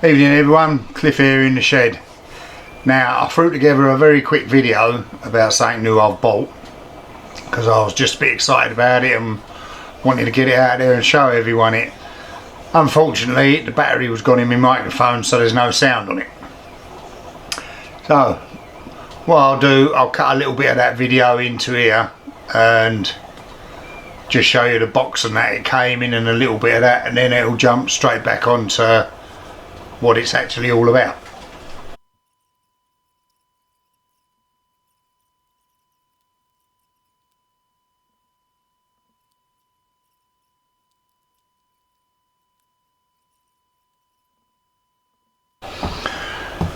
Evening everyone, Cliff here in the shed. Now I threw together a very quick video about something new I've bought because I was just a bit excited about it and wanted to get it out there and show everyone it. Unfortunately the battery was gone in my microphone, so there's no sound on it. So what I'll do, I'll cut a little bit of that video into here and just show you the box and that it came in and a little bit of that, and then it'll jump straight back onto what it's actually all about.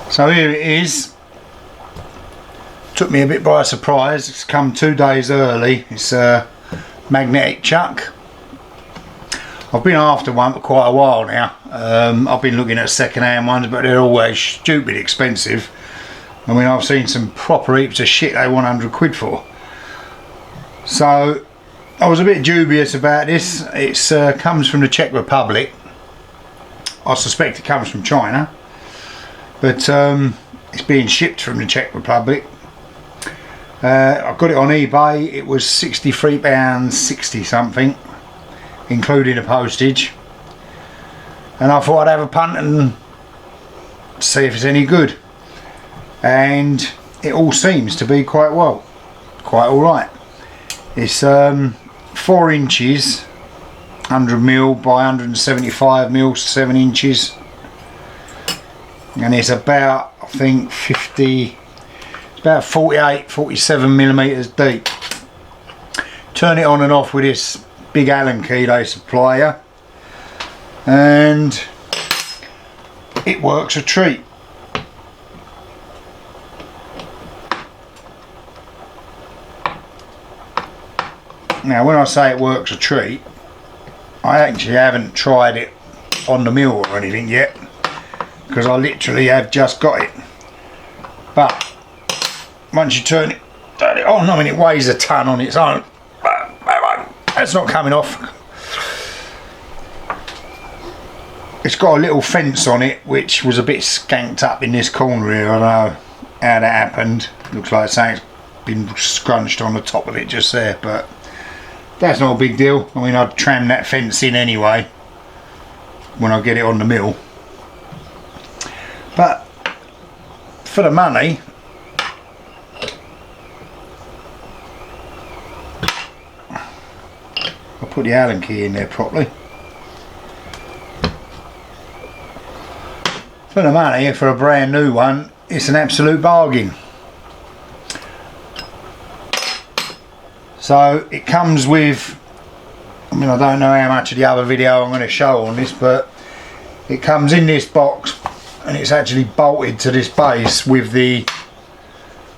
So here it is. Took me a bit by surprise. It's come 2 days early. It's a magnetic chuck. I've been after one for quite a while now. I've been looking at second-hand ones, but they're always stupid expensive. I mean, I've seen some proper heaps of shit they want 100 quid for. So I was a bit dubious about this. It's comes from the Czech Republic. I suspect it comes from China, but it's being shipped from the Czech Republic. I got it on eBay. It was £63.60 something, including the postage, and I thought I'd have a punt and see if it's any good, and it all seems to be quite alright. It's 4 inches, 100mm by 175mm, 7 inches, and it's about, I think, 47mm deep. Turn it on and off with this big Allen key they supply you, and it works a treat. Now when I say it works a treat, I actually haven't tried it on the mill or anything yet, because I literally have just got it. But once you turn it on, I mean, it weighs a ton on its own. That's not coming off. It's got a little fence on it which was a bit skanked up in this corner here. I don't know how that happened. Looks like something's been scrunched on the top of it just there, but that's not a big deal. I mean, I'd tram that fence in anyway when I get it on the mill. But for the money, I'll put the Allen key in there properly. For the money, for a brand new one, it's an absolute bargain. So it comes with, I mean, I don't know how much of the other video I'm going to show on this, but it comes in this box and it's actually bolted to this base with the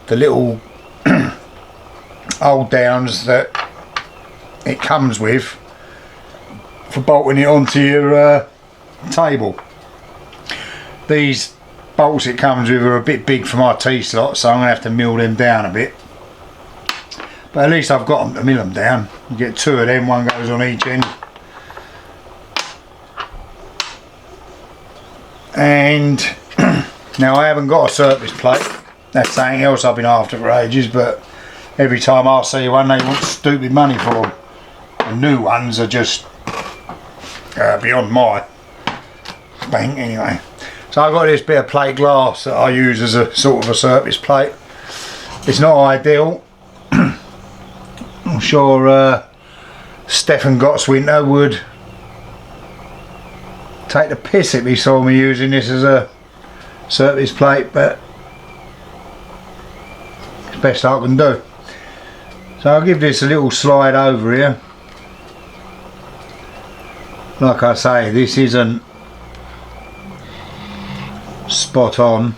little hold downs that it comes with for bolting it onto your table. These bolts it comes with are a bit big for my T-slot, so I'm going to have to mill them down a bit, but at least I've got them to mill them down. You get 2 of them, one goes on each end. And now I haven't got a surface plate. That's something else I've been after for ages, but every time I see one they want stupid money for them. The new ones are just beyond my bank anyway. So I've got this bit of plate glass that I use as a sort of a surface plate. It's not ideal. I'm sure Stefan Gottswinter would take the piss if he saw me using this as a surface plate, but it's the best I can do. So I'll give this a little slide over here. Like I say, this isn't spot on,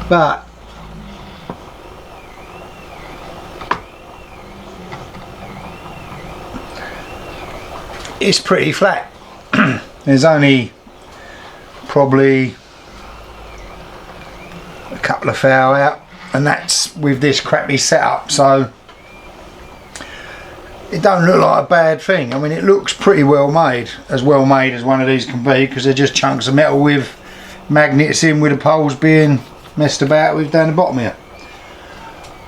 but it's pretty flat. There's only probably a couple of foul out, and that's with this crappy setup. So it don't look like a bad thing. I mean, it looks pretty well made as one of these can be, because they're just chunks of metal with magnets in, with the poles being messed about with down the bottom here.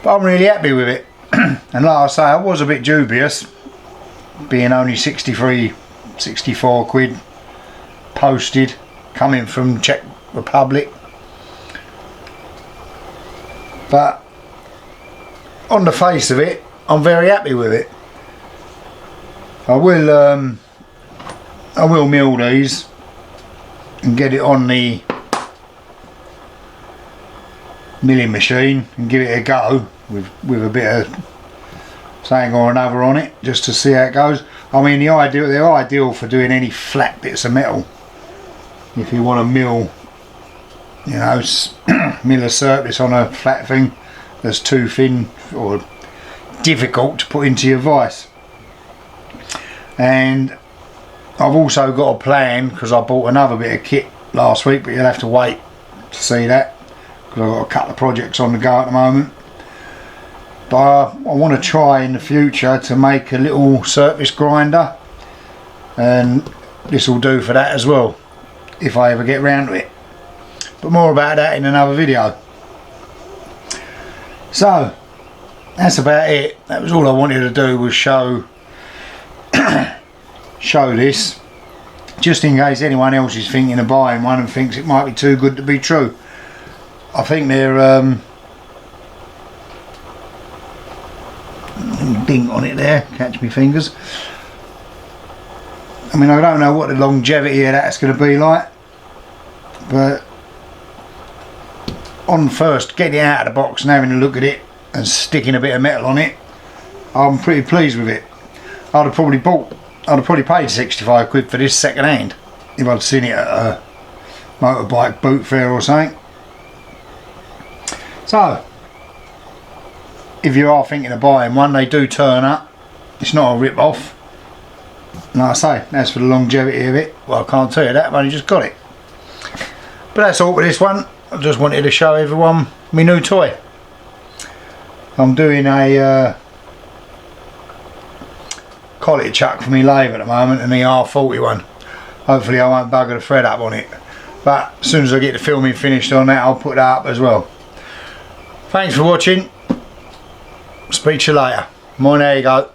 But I'm really happy with it. And like I say, I was a bit dubious, being only 64 quid posted, coming from Czech Republic. But on the face of it, I'm very happy with it. I will mill these and get it on the milling machine and give it a go with a bit of something or another on it, just to see how it goes. I mean, they're ideal for doing any flat bits of metal. If you want to mill, you know, mill a surface on a flat thing that's too thin or difficult to put into your vise. And I've also got a plan, because I bought another bit of kit last week, but you'll have to wait to see that, because I've got a couple of projects on the go at the moment. But I want to try in the future to make a little surface grinder, and this will do for that as well, if I ever get round to it. But more about that in another video. So that's about it. That was all I wanted to do, was show this, just in case anyone else is thinking of buying one and thinks it might be too good to be true. I think they're ding on it there, catch me fingers. I mean, I don't know what the longevity of that's going to be like, but on first getting it out of the box and having a look at it and sticking a bit of metal on it, I'm pretty pleased with it. I'd have probably paid 65 quid for this second hand if I'd seen it at a motorbike boot fair or something. So if you are thinking of buying one, they do turn up. It's not a rip off. Like I say, that's for the longevity of it. Well, I can't tell you that, I've only just got it. But that's all for this one. I just wanted to show everyone my new toy. I'm doing a quality chuck for me lathe at the moment, and the R40 one. Hopefully I won't bugger the thread up on it, but as soon as I get the filming finished on that, I'll put that up as well. Thanks for watching. Speak to you later. There you go.